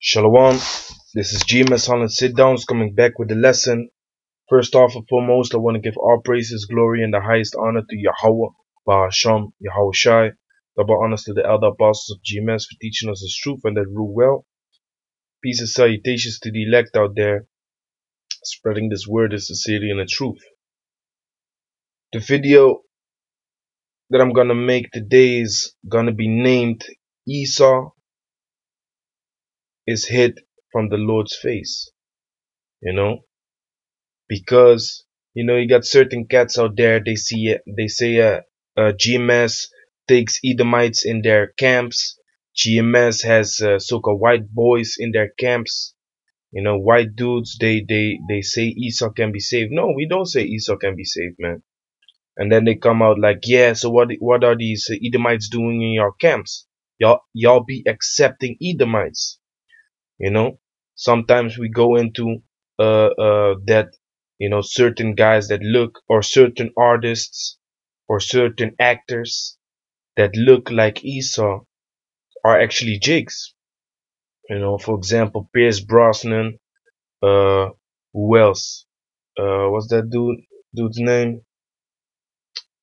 Shalom, this is GMS Holland Sit Downs coming back with the lesson. First off and foremost, I want to give all praises, glory, and the highest honor to Yahweh, Bahasham, Yahweh Shai. Double honors to the elder apostles of GMS for teaching us the truth and that rule well. Peace and salutations to the elect out there, spreading this word of sincerity and the truth. The video that I'm gonna make today is gonna be named Esau is hid from the Lord's face. Because you got certain cats out there. They say GMS takes Edomites in their camps. GMS has so-called white boys in their camps. White dudes. They say Esau can be saved. No, we don't say Esau can be saved, man. And then they come out like, yeah. So what are these Edomites doing in your camps? Y'all be accepting Edomites. Sometimes we go into that certain guys that look, or certain artists or certain actors that look like Esau are actually Jakes. For example, Pierce Brosnan. Who else? What's that dude's name?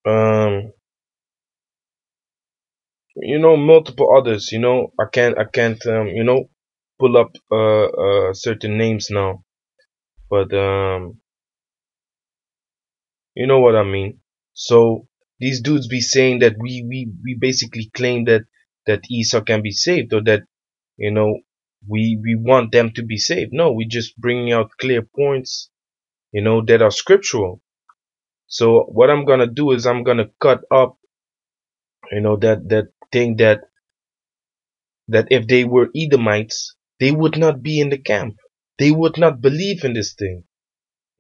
Um, multiple others. I can't pull up certain names now, but you know what I mean. So these dudes be saying that we basically claim that Esau can be saved, or that we want them to be saved. No, we just bringing out clear points that are scriptural. So what I'm gonna do is I'm gonna cut up that thing that if they were Edomites, they would not be in the camp. They would not believe in this thing.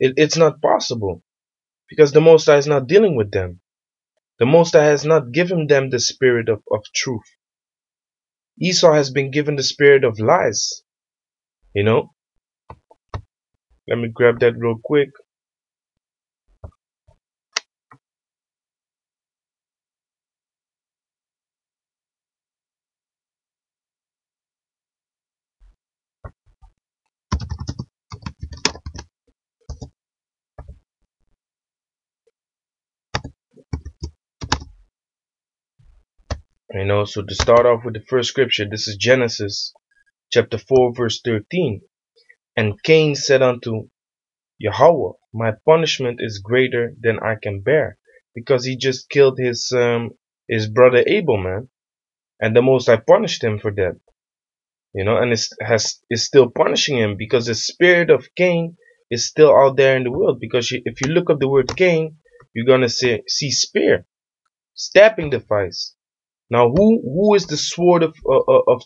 It's not possible, because the Most High is not dealing with them. The Most High has not given them the spirit of truth. Esau has been given the spirit of lies. Let me grab that real quick. So to start off with the first scripture, this is Genesis chapter 4 verse 13. And Cain said unto Yahweh, my punishment is greater than I can bear, because he just killed his brother Abel, man. And the Most High punished him for that. And is still punishing him, because the spirit of Cain is still out there in the world. Because if you look up the word Cain, you're gonna see spear, stabbing device. Now, who is the sword of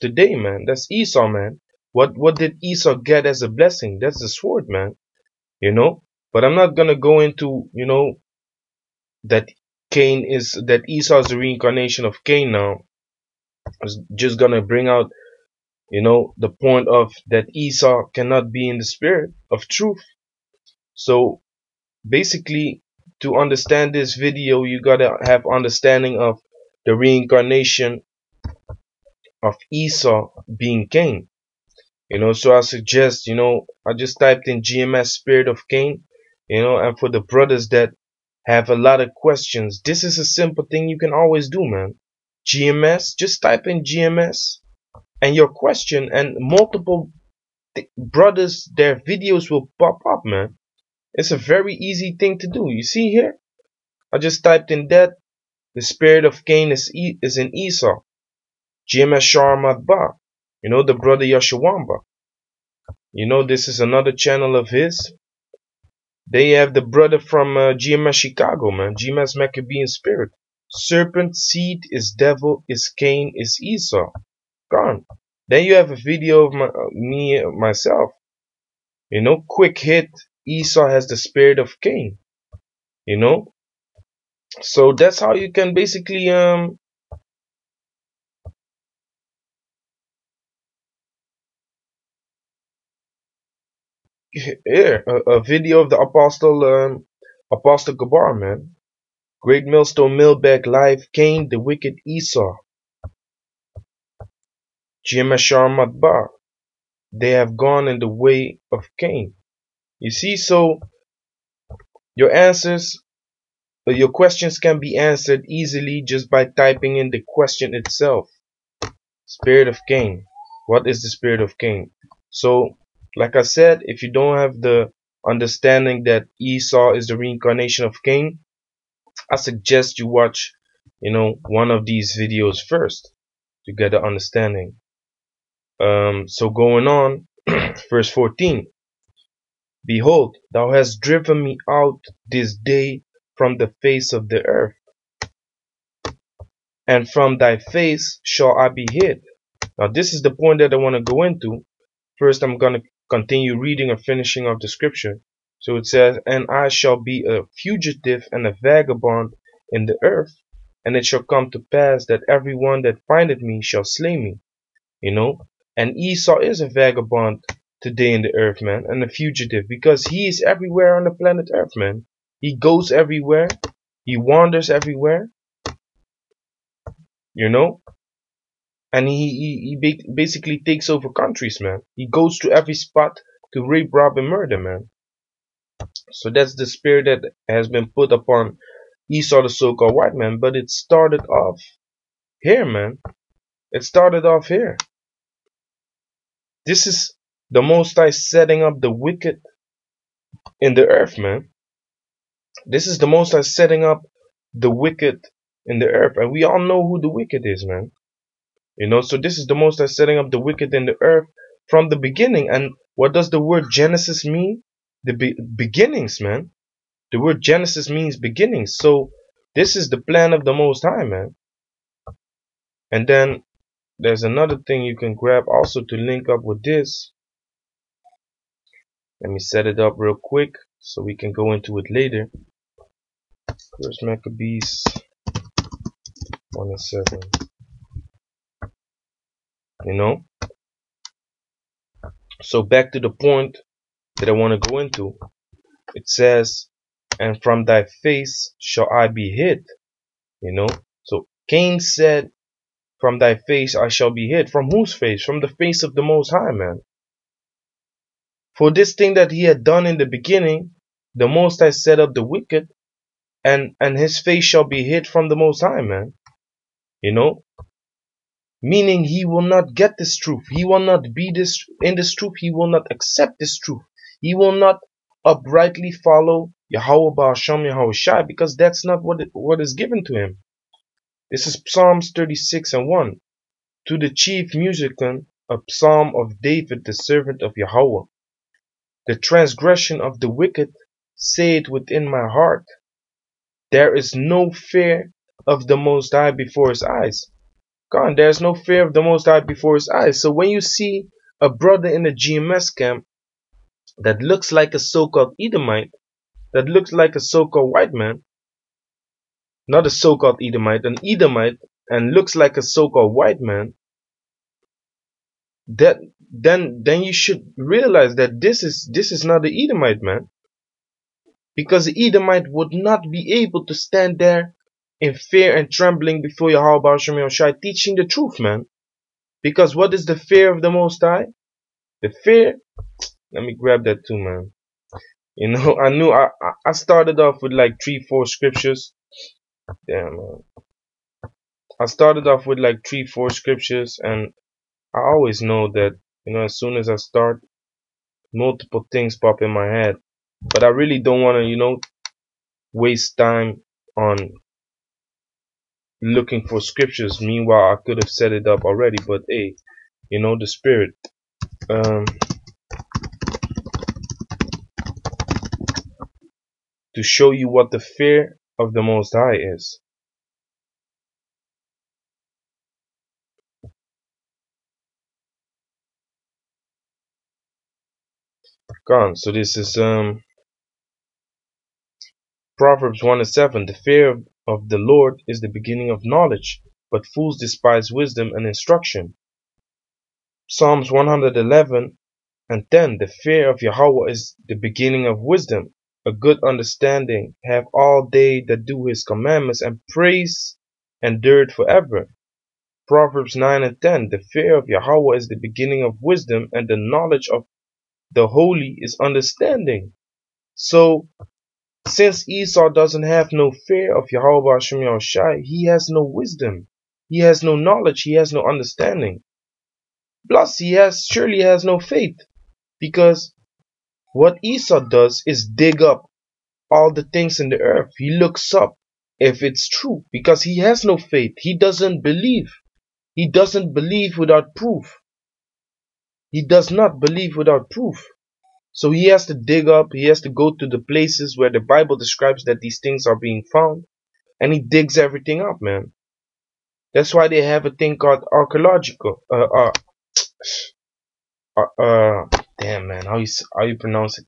the day, man? That's Esau, man. What did Esau get as a blessing? That's the sword, man. But I'm not gonna go into that Esau is the reincarnation of Cain. Now, I'm just gonna bring out the point of that Esau cannot be in the spirit of truth. So basically, to understand this video, you gotta have understanding of the reincarnation of Esau being Cain. So I suggest, I just typed in GMS spirit of Cain, and for the brothers that have a lot of questions, this is a simple thing you can always do, man. GMS, just type in GMS and your question, and multiple brothers, their videos will pop up, man. It's a very easy thing to do. You see here, I just typed in that the spirit of Cain is in Esau. GMS Sharmatba, the brother Yashawamba. This is another channel of his. They have the brother from GMS Chicago, man. GMS Maccabean Spirit. Serpent seed is devil, is Cain, is Esau. Gone. Then you have a video of myself. Quick hit. Esau has the spirit of Cain. So that's how you can basically here a video of the Apostle Gabar, man. Great Millstone Millback Live, Cain the wicked Esau. GMS Sharmat Bar. they have gone in the way of Cain. You see, so your answers, your questions can be answered easily just by typing in the question itself. Spirit of Cain. What is the spirit of Cain? So, like I said, if you don't have the understanding that Esau is the reincarnation of Cain, I suggest you watch, one of these videos first to get an understanding. So going on, verse 14. Behold, thou hast driven me out this day from the face of the earth, and from thy face shall I be hid. Now this is the point that I want to go into. First I'm going to continue reading or finishing of the scripture. So it says, and I shall be a fugitive and a vagabond in the earth, and it shall come to pass that every one that findeth me shall slay me. And Esau is a vagabond today in the earth, man, and a fugitive, because he is everywhere on the planet earth, man. He goes everywhere, he wanders everywhere, and he basically takes over countries, man. He goes to every spot to rape, rob, and murder, man. So that's the spirit that has been put upon Esau, the so-called white man. But it started off here, man. It started off here. This is the Most High setting up the wicked in the earth, man. This is the Most High setting up the wicked in the earth. And we all know who the wicked is, man. So this is the Most High setting up the wicked in the earth from the beginning. And what does the word Genesis mean? The beginnings, man. The word Genesis means beginnings. So this is the plan of the Most High, man. And then there's another thing you can grab also to link up with this. Let me set it up real quick so we can go into it later. First Maccabees 1:7. So back to the point that I want to go into. It says, and from thy face shall I be hid. So Cain said, from thy face I shall be hid. From whose face? From the face of the Most High, man. For this thing that he had done in the beginning, the Most High set up the wicked, and his face shall be hid from the Most High, man. Meaning he will not get this truth. He will not be in this truth. He will not accept this truth. He will not uprightly follow Yahweh Ba'asham Yahweh Shai, because that's not what is given to him. This is Psalms 36:1. To the chief musician, a psalm of David, the servant of Yahweh. The transgression of the wicked saith within my heart, there is no fear of the Most High before his eyes. God, there's no fear of the Most High before his eyes. So when you see a brother in a GMS camp that looks like a so-called Edomite, that looks like a so-called white man, not a so-called Edomite, an Edomite, and looks like a so-called white man, then you should realize that this is not the Edomite, man. Because the Edomite would not be able to stand there in fear and trembling before Yahweh Ba'asham Yahweh Shai, teaching the truth, man. Because what is the fear of the Most High? The fear, let me grab that too, man. I started off with like 3-4 scriptures. Damn, man. I started off with like 3-4 scriptures, and I always know that, as soon as I start, multiple things pop in my head. But I really don't want to, waste time on looking for scriptures. Meanwhile, I could have set it up already, but hey, the spirit. To show you what the fear of the Most High is. Gone. So this is Proverbs 1:7. The fear of the Lord is the beginning of knowledge, but fools despise wisdom and instruction. Psalms 111:10. The fear of Yahweh is the beginning of wisdom. A good understanding have all they that do his commandments, and praise endureth forever. Proverbs 9 and 10. The fear of Yahweh is the beginning of wisdom, and the knowledge of the holy is understanding. So, since Esau doesn't have no fear of Yahweh Ba'ashem Yahushai, he has no wisdom. He has no knowledge. He has no understanding. Plus, he surely has no faith. Because what Esau does is dig up all the things in the earth. He looks up if it's true. Because he has no faith. He doesn't believe. He doesn't believe without proof. He does not believe without proof. So he has to dig up, he has to go to the places where the Bible describes that these things are being found. And he digs everything up, man. That's why they have a thing called archaeological. Damn, man, how you pronounce it?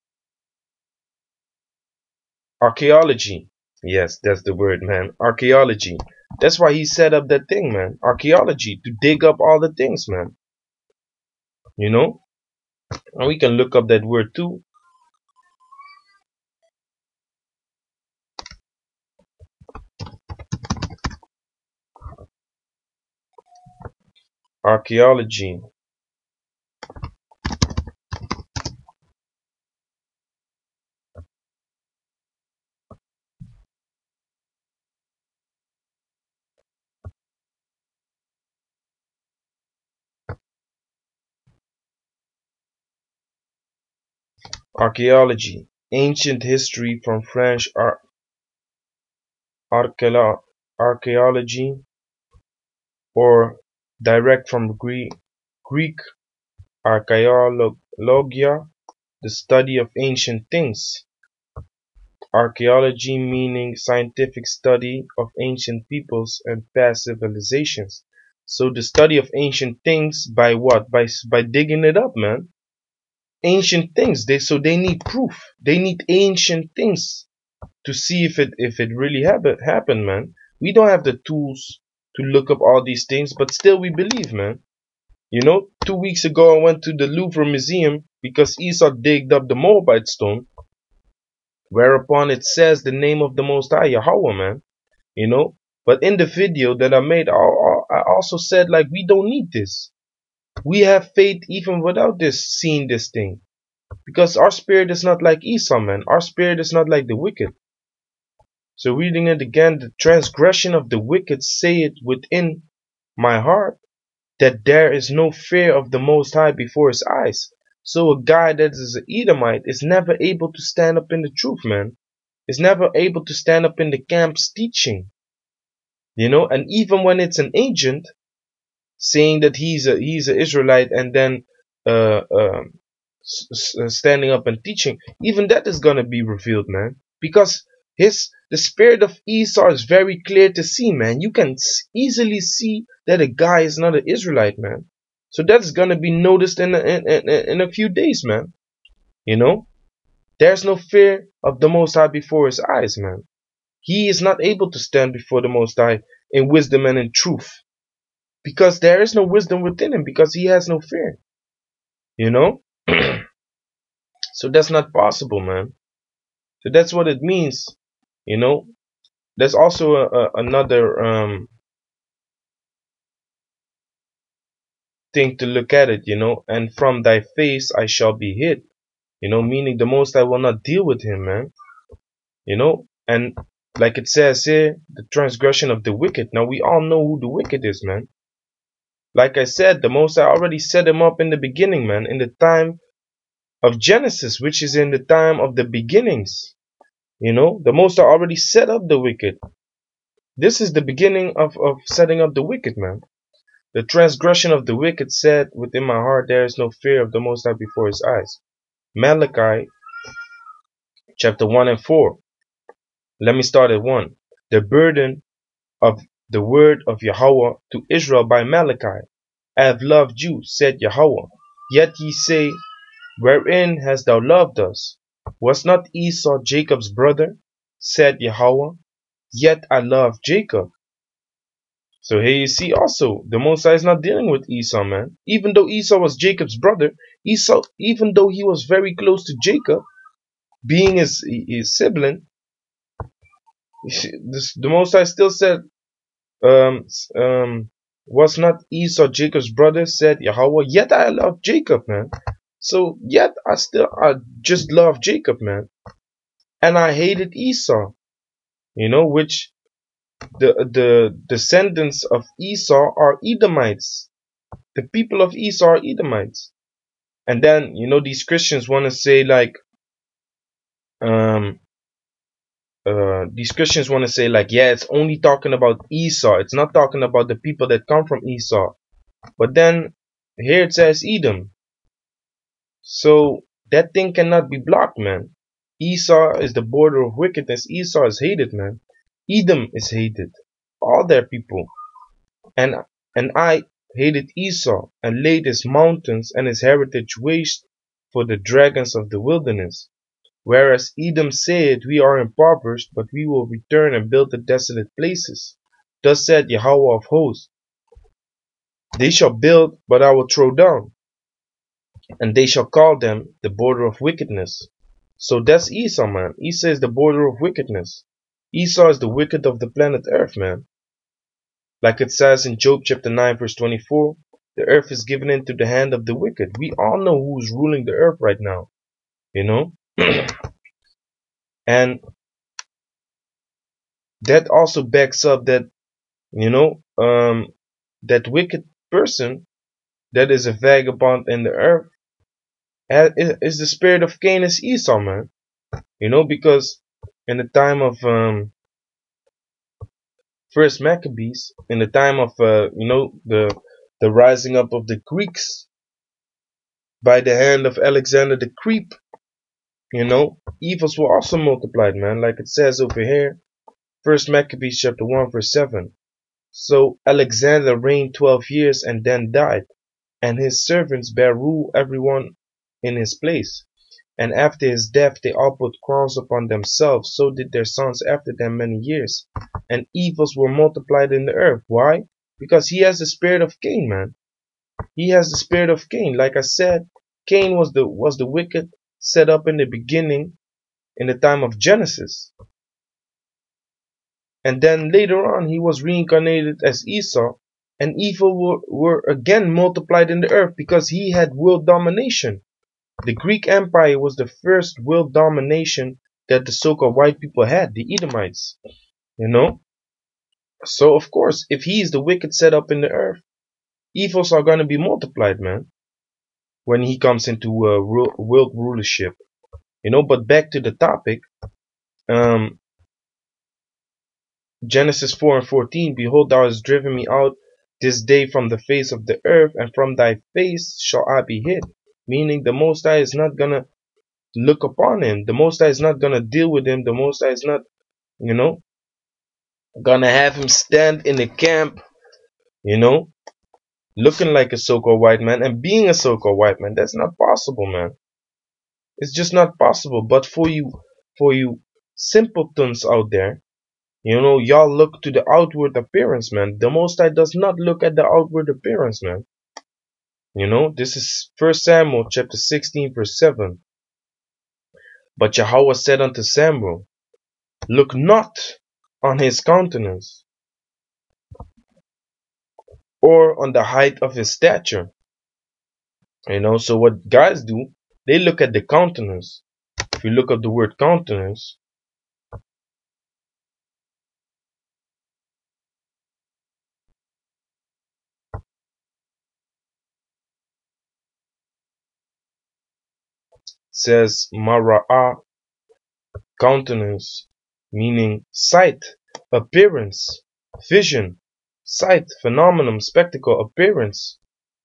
Archaeology. Yes, that's the word, man. Archaeology. That's why he set up that thing, man. Archaeology, to dig up all the things, man. You know? And we can look up that word too. Archaeology. Archaeology. Ancient history from French archaeology, or direct from Greek archaeologia, the study of ancient things. Archaeology meaning scientific study of ancient peoples and past civilizations. So the study of ancient things by what? By digging it up, man. Ancient things. They need proof. They need ancient things to see if it really happened, man. We don't have the tools to look up all these things, but still we believe, man. You know, 2 weeks ago I went to the Louvre Museum because Esau digged up the Moabite stone, whereupon it says the name of the Most High, Yahweh, man. You know, but in the video that I made, I also said, like, we don't need this. We have faith even without seeing this thing. Because our spirit is not like Esau, man. Our spirit is not like the wicked. So reading it again, the transgression of the wicked saith within my heart that there is no fear of the Most High before his eyes. So a guy that is an Edomite is never able to stand up in the truth, man. Is never able to stand up in the camp's teaching. You know, and even when it's an agent saying that he's an Israelite and then standing up and teaching, even that is gonna be revealed, man. Because the spirit of Esau is very clear to see, man. You can easily see that a guy is not an Israelite, man. So that's gonna be noticed in a few days, man. You know, there's no fear of the Most High before his eyes, man. He is not able to stand before the Most High in wisdom and in truth, because there is no wisdom within him, because he has no fear. You know, so that's not possible, man. So that's what it means. You know, there's also another thing to look at it, you know, and from thy face I shall be hid, you know, meaning the Most High will not deal with him, man, you know, and like it says here, the transgression of the wicked. Now we all know who the wicked is, man. Like I said, the Most High already set him up in the beginning, man, in the time of Genesis, which is in the time of the beginnings. You know, the Most High already set up the wicked. This is the beginning of setting up the wicked, man. The transgression of the wicked said within my heart, there is no fear of the Most High before his eyes. Malachi chapter 1 and 4. Let me start at 1. The burden of the word of Yahweh to Israel by Malachi. I have loved you, said Yahweh. Yet ye say, wherein hast thou loved us? Was not Esau Jacob's brother? Said Yahweh. Yet I love Jacob. So here you see also, the Most High is not dealing with Esau, man. Even though Esau was Jacob's brother, Esau, even though he was very close to Jacob, being his sibling, the Most High still said, Was not Esau Jacob's brother, said Yahweh, yet I love Jacob, man. So yet I just love Jacob, man. And I hated Esau, which the descendants of Esau are Edomites. The people of Esau are Edomites. And then, these Christians want to say like, um, yeah, it's only talking about Esau. It's not talking about the people that come from Esau. But then here it says Edom. So that thing cannot be blocked, man. Esau is the border of wickedness. Esau is hated, man. Edom is hated. All their people. And I hated Esau and laid his mountains and his heritage waste for the dragons of the wilderness. Whereas Edom said, we are impoverished, but we will return and build the desolate places. Thus said Yahweh of hosts, they shall build, but I will throw down, and they shall call them the border of wickedness. So that's Esau, man. Esau is the border of wickedness. Esau is the wicked of the planet Earth, man. Like it says in Job chapter 9 verse 24, the earth is given into the hand of the wicked. We all know who's ruling the earth right now, and that also backs up that, that wicked person that is a vagabond in the earth is the spirit of Cain, is Esau, man. Because in the time of first Maccabees, in the time of the rising up of the Greeks by the hand of Alexander the Great, evils were also multiplied, man. Like it says over here, first Maccabees chapter 1 verse 7. So Alexander reigned 12 years and then died, and his servants bare rule everyone in his place. And after his death they all put crowns upon themselves, so did their sons after them many years. And evils were multiplied in the earth. Why? Because he has the spirit of Cain, man. He has the spirit of Cain. Like I said, Cain was the wicked set up in the beginning, in the time of Genesis. And then later on he was reincarnated as Esau, and evil were again multiplied in the earth because he had world domination. The Greek Empire was the first world domination that the so-called white people had, the Edomites. So of course, if he is the wicked set up in the earth, evils are going to be multiplied, man, when he comes into world rulership. But back to the topic, Genesis 4 and 14, behold, thou hast driven me out this day from the face of the earth, and from thy face shall I be hid. Meaning the Most High is not gonna look upon him. The Most High is not gonna deal with him. The Most High is not, gonna have him stand in the camp, looking like a so-called white man and being a so-called white man. That's not possible, man. It's just not possible. But for you simpletons out there, y'all look to the outward appearance, man. The Most High does not look at the outward appearance, man. This is 1 Samuel chapter 16 verse 7. But Yahweh said unto Samuel, look not on his countenance, or on the height of his stature. So what guys do, they look at the countenance. If you look up the word countenance, says mara'ah, countenance, meaning sight, appearance, vision, sight, phenomenon, spectacle, appearance.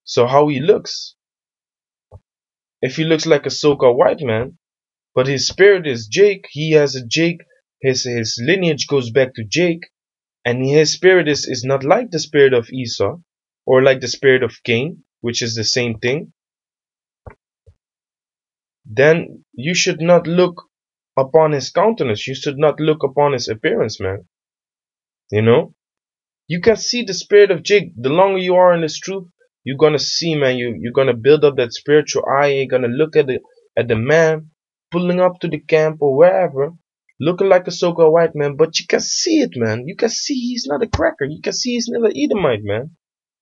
So how he looks. If he looks like a so-called white man, but his spirit is Jake, he has a Jake, his lineage goes back to Jake, and his spirit is not like the spirit of Esau, or like the spirit of Cain, which is the same thing, then you should not look upon his countenance. You should not look upon his appearance, man. You can see the spirit of Jake. The longer you are in this truth, you're gonna see, man. You're gonna build up that spiritual eye. You're gonna look at the man pulling up to the camp or wherever, looking like a so-called white man, but you can see it, man. You can see he's not a cracker. You can see he's not an Edomite, man.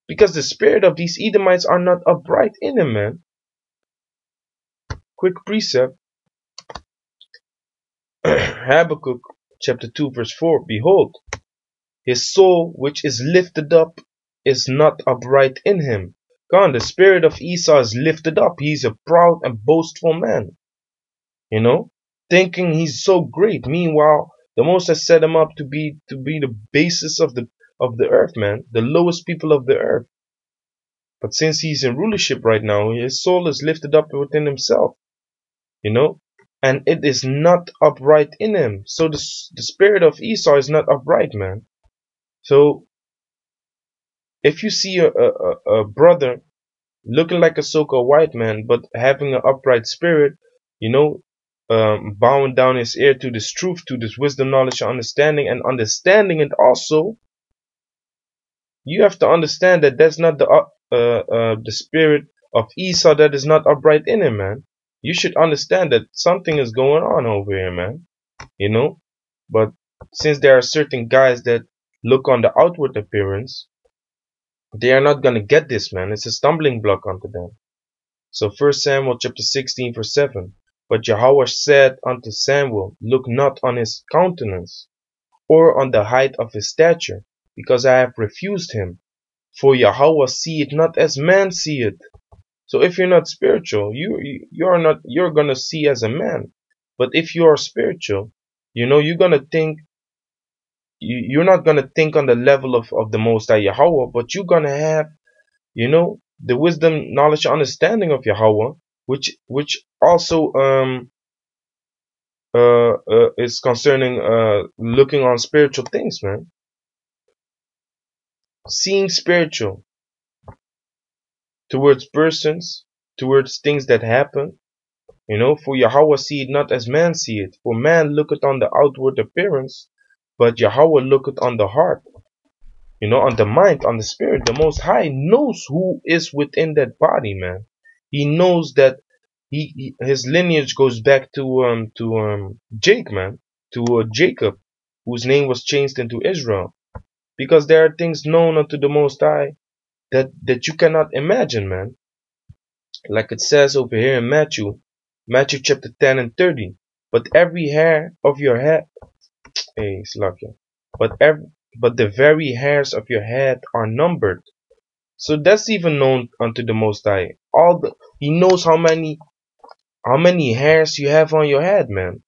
because the spirit of these Edomites are not upright in him, man. Quick precept. Habakkuk chapter 2 verse 4. Behold, his soul which is lifted up is not upright in him. God, the spirit of Esau is lifted up. He's a proud and boastful man, thinking he's so great. Meanwhile, the Most has set him up to be the basis of the earth, man, the lowest people of the earth. But since he's in rulership right now, his soul is lifted up within himself, and it is not upright in him. So the spirit of Esau is not upright, man. So if you see a brother looking like a so-called white man, but having an upright spirit, bowing down his ear to this truth, to this wisdom, knowledge, and understanding it also, you have to understand that that's not the spirit of Esau that is not upright in him, man. You should understand that something is going on over here, man. But since there are certain guys that look on the outward appearance, they are not gonna get this, man. It's a stumbling block unto them. So 1 Samuel chapter 16 verse 7. But Yahweh said unto Samuel, look not on his countenance, or on the height of his stature, because I have refused him. For Yahweh seeth not as man seeth. So if you're not spiritual, you're gonna see as a man. But if you are spiritual, you're gonna think. You're not gonna think on the level of the Most High Yahweh, but you're gonna have, the wisdom, knowledge, understanding of Yahweh, which also is concerning looking on spiritual things, man. Seeing spiritual towards persons, towards things that happen. For Yahweh seeth not as man seeth. For man looketh on the outward appearance, but Yahweh looketh on the heart. On the mind, on the spirit. The Most High knows who is within that body, man. He knows that his lineage goes back to Jake, man, to Jacob, whose name was changed into Israel, because there are things known unto the Most High that you cannot imagine, man. Like it says over here in Matthew chapter 10 and 30. But every hair of your head, hey, Slakia, but the very hairs of your head are numbered. So that's even known unto the Most High. He knows how many hairs you have on your head, man.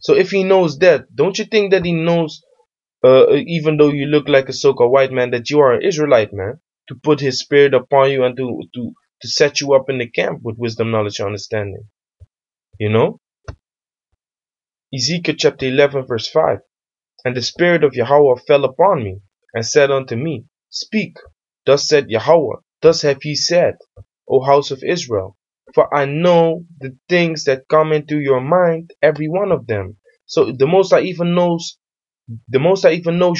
So if he knows that, don't you think that he knows, even though you look like a so-called white man, that you are an Israelite, man, to put his spirit upon you and to set you up in the camp with wisdom, knowledge, and understanding. Ezekiel chapter 11 verse 5. And the spirit of Yahweh fell upon me, and said unto me, Speak, thus said Yahweh, thus have ye said, O house of Israel, for I know the things that come into your mind, every one of them. So the Most High even knows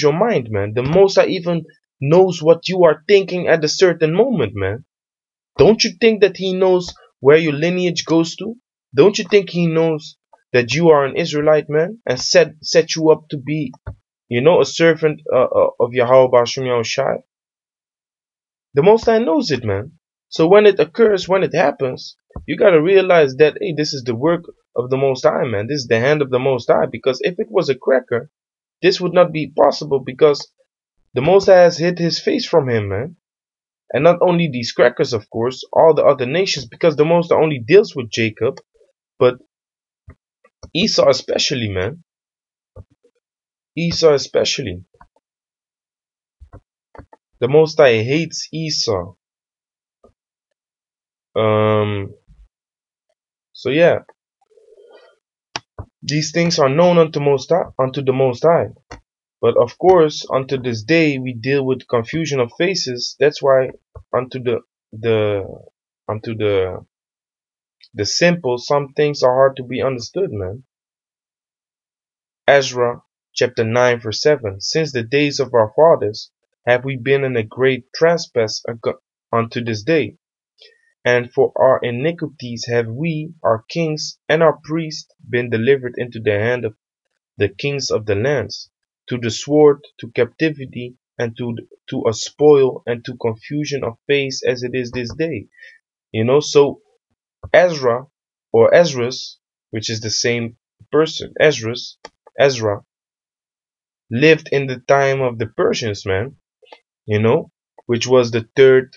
your mind, man. The Most High even knows what you are thinking at a certain moment, man. Don't you think that he knows where your lineage goes to? Don't you think he knows that you are an Israelite, man, and set you up to be, a servant of Yahweh Bashim Yahushai? The Most High knows it, man. So when it occurs, when it happens, you gotta realize that, hey, this is the work of the Most High, man. This is the hand of the Most High. Because if it was a cracker, this would not be possible, because the Most High has hid his face from him, man. And not only these crackers, of course, all the other nations, because the Most High only deals with Jacob, but Esau especially, man. Esau especially. The Most High hates Esau. So yeah, these things are known unto the Most High. But of course, unto this day we deal with confusion of faces. That's why unto the simple, some things are hard to be understood, man. Ezra chapter 9 verse 7. Since the days of our fathers have we been in a great trespass unto this day. And for our iniquities have we, our kings and our priests, been delivered into the hand of the kings of the lands, to the sword, to captivity, and to a spoil and to confusion of face as it is this day. So Ezra or Esdras, which is the same person, Ezra lived in the time of the Persians, man. Which was the third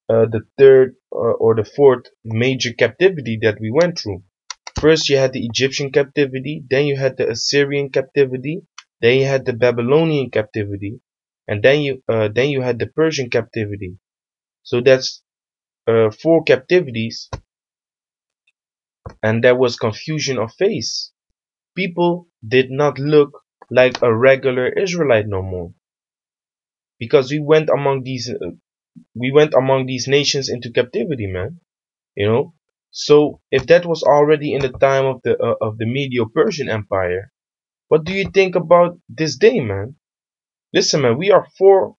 or the fourth major captivity that we went through. First, you had the Egyptian captivity, then you had the Assyrian captivity, then you had the Babylonian captivity, and then you had the Persian captivity. So that's four captivities, and there was confusion of face. People did not look like a regular Israelite no more, because we went among these nations into captivity, man. You know. So if that was already in the time of the Medo-Persian Empire, what do you think about this day, man? Listen, man, we are four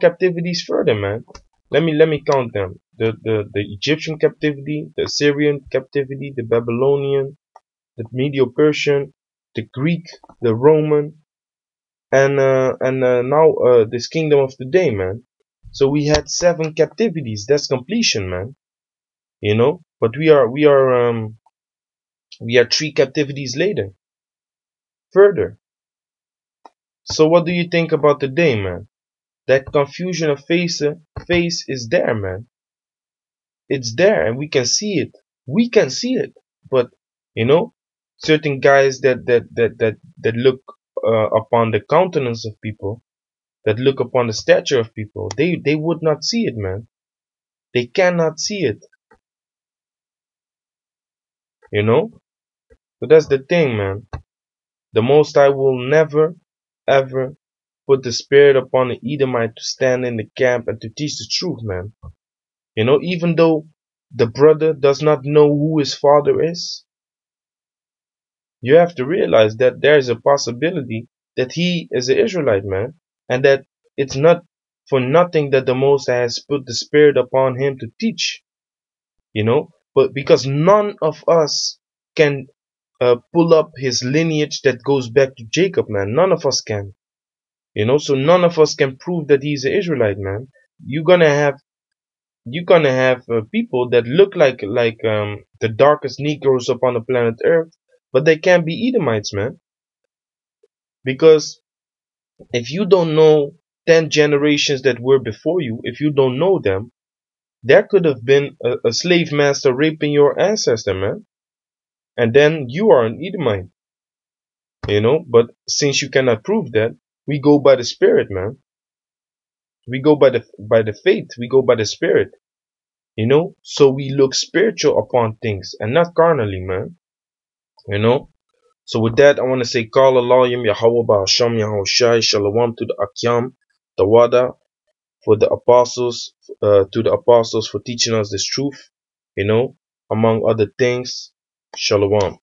captivities further, man. Let me count them. The Egyptian captivity, the Assyrian captivity, the Babylonian, the Medo-Persian, the Greek, the Roman, and now this kingdom of today, man. So we had seven captivities. That's completion, man. But we are three captivities later, further. So what do you think about today, man? That confusion of face is there, man. It's there, and we can see it. We can see it. But you know, certain guys that look upon the countenance of people, that look upon the stature of people, they would not see it, man. They cannot see it. So that's the thing, man. The Most High will never, ever put the spirit upon the Edomite to stand in the camp and to teach the truth, man. Even though the brother does not know who his father is, you have to realize that there is a possibility that he is an Israelite, man, and that it's not for nothing that the Most High has put the spirit upon him to teach, but because none of us can pull up his lineage that goes back to Jacob, man. None of us can. So none of us can prove that he's an Israelite, man. You're gonna have people that look like the darkest negroes upon the planet Earth, but they can't be Edomites, man. Because if you don't know 10 generations that were before you, if you don't know them, there could have been a slave master raping your ancestor, man. And then you are an Edomite, But since you cannot prove that, we go by the spirit, man. We go by the faith. We go by the spirit. So we look spiritual upon things and not carnally, man. So with that, I want to say, Qala Allahum Yahweh Ba'asham Yahushai Shalom to the Akyam, the Wada, for the apostles, to the apostles for teaching us this truth, among other things. Shalom.